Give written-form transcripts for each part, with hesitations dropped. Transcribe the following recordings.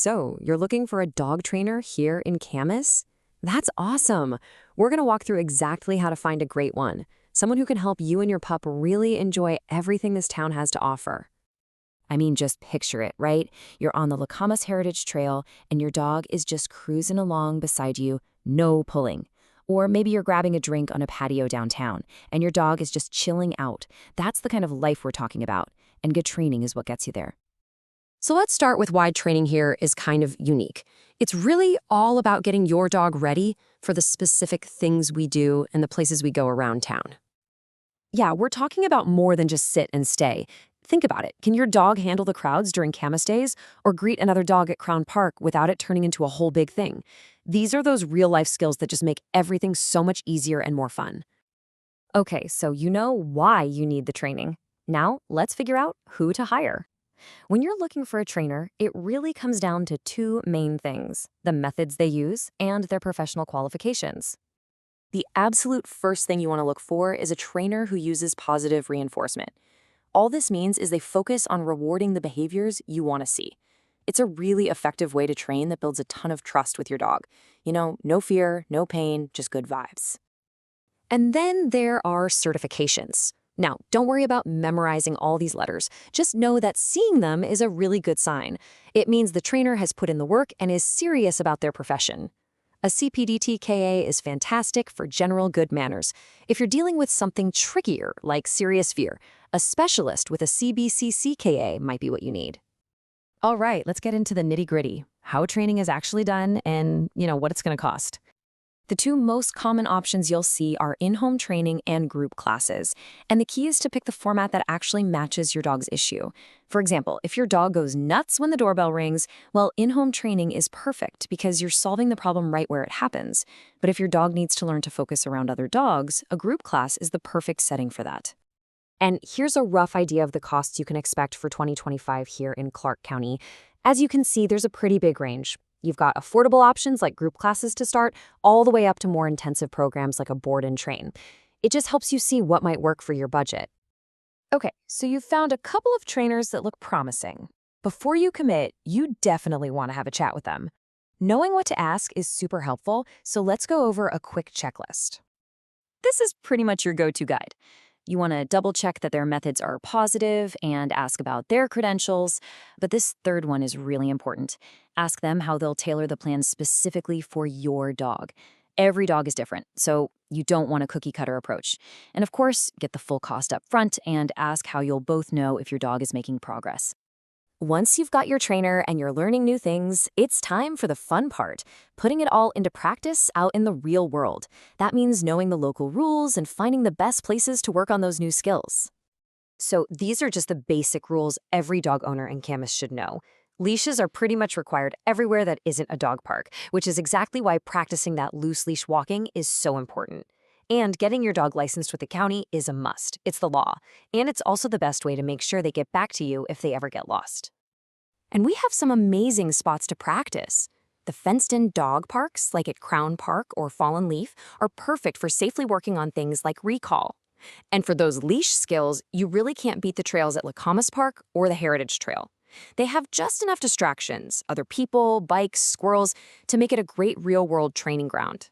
So, you're looking for a dog trainer here in Camas? That's awesome. We're going to walk through exactly how to find a great one. Someone who can help you and your pup really enjoy everything this town has to offer. I mean, just picture it, right? You're on the Camas Heritage Trail and your dog is just cruising along beside you, no pulling. Or maybe you're grabbing a drink on a patio downtown and your dog is just chilling out. That's the kind of life we're talking about, and good training is what gets you there. So let's start with why training here is kind of unique. It's really all about getting your dog ready for the specific things we do and the places we go around town. Yeah, we're talking about more than just sit and stay. Think about it. Can your dog handle the crowds during Camas days or greet another dog at Crown Park without it turning into a whole big thing? These are those real-life skills that just make everything so much easier and more fun. Okay, so you know why you need the training. Now, let's figure out who to hire. When you're looking for a trainer, it really comes down to two main things: the methods they use and their professional qualifications. The absolute first thing you want to look for is a trainer who uses positive reinforcement. All this means is they focus on rewarding the behaviors you want to see. It's a really effective way to train that builds a ton of trust with your dog. You know, no fear, no pain, just good vibes. And then there are certifications. Now, don't worry about memorizing all these letters. Just know that seeing them is a really good sign. It means the trainer has put in the work and is serious about their profession. A CPDT-KA is fantastic for general good manners. If you're dealing with something trickier, like serious fear, a specialist with a CBCC-KA might be what you need. All right, let's get into the nitty-gritty, how training is actually done and, what it's going to cost. The two most common options you'll see are in-home training and group classes. And the key is to pick the format that actually matches your dog's issue. For example, if your dog goes nuts when the doorbell rings, well, in-home training is perfect because you're solving the problem right where it happens. But if your dog needs to learn to focus around other dogs, a group class is the perfect setting for that. And here's a rough idea of the costs you can expect for 2025 here in Clark County. As you can see, there's a pretty big range. You've got affordable options like group classes to start, all the way up to more intensive programs like a board and train. It just helps you see what might work for your budget. Okay, so you've found a couple of trainers that look promising. Before you commit, you definitely want to have a chat with them. Knowing what to ask is super helpful, so let's go over a quick checklist. This is pretty much your go-to guide. You want to double-check that their methods are positive and ask about their credentials. But this third one is really important. Ask them how they'll tailor the plan specifically for your dog. Every dog is different, so you don't want a cookie-cutter approach. And of course, get the full cost up front and ask how you'll both know if your dog is making progress. Once you've got your trainer and you're learning new things, it's time for the fun part, putting it all into practice out in the real world. That means knowing the local rules and finding the best places to work on those new skills. So these are just the basic rules every dog owner in Camas should know. Leashes are pretty much required everywhere that isn't a dog park, which is exactly why practicing that loose leash walking is so important. And getting your dog licensed with the county is a must. It's the law. And it's also the best way to make sure they get back to you if they ever get lost. And we have some amazing spots to practice. The fenced-in dog parks, like at Crown Park or Fallen Leaf, are perfect for safely working on things like recall. And for those leash skills, you really can't beat the trails at Camas Park or the Heritage Trail. They have just enough distractions, other people, bikes, squirrels, to make it a great real-world training ground.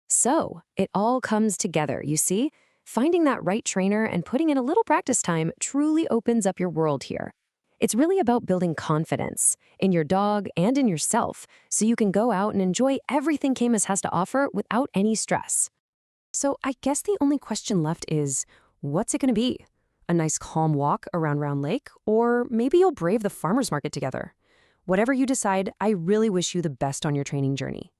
So, it all comes together, you see? Finding that right trainer and putting in a little practice time truly opens up your world here. It's really about building confidence in your dog and in yourself so you can go out and enjoy everything Camas has to offer without any stress. So I guess the only question left is, what's it going to be? A nice calm walk around Round Lake? Or maybe you'll brave the farmer's market together? Whatever you decide, I really wish you the best on your training journey.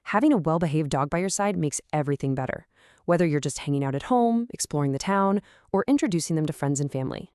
Having a well-behaved dog by your side makes everything better, whether you're just hanging out at home, exploring the town, or introducing them to friends and family.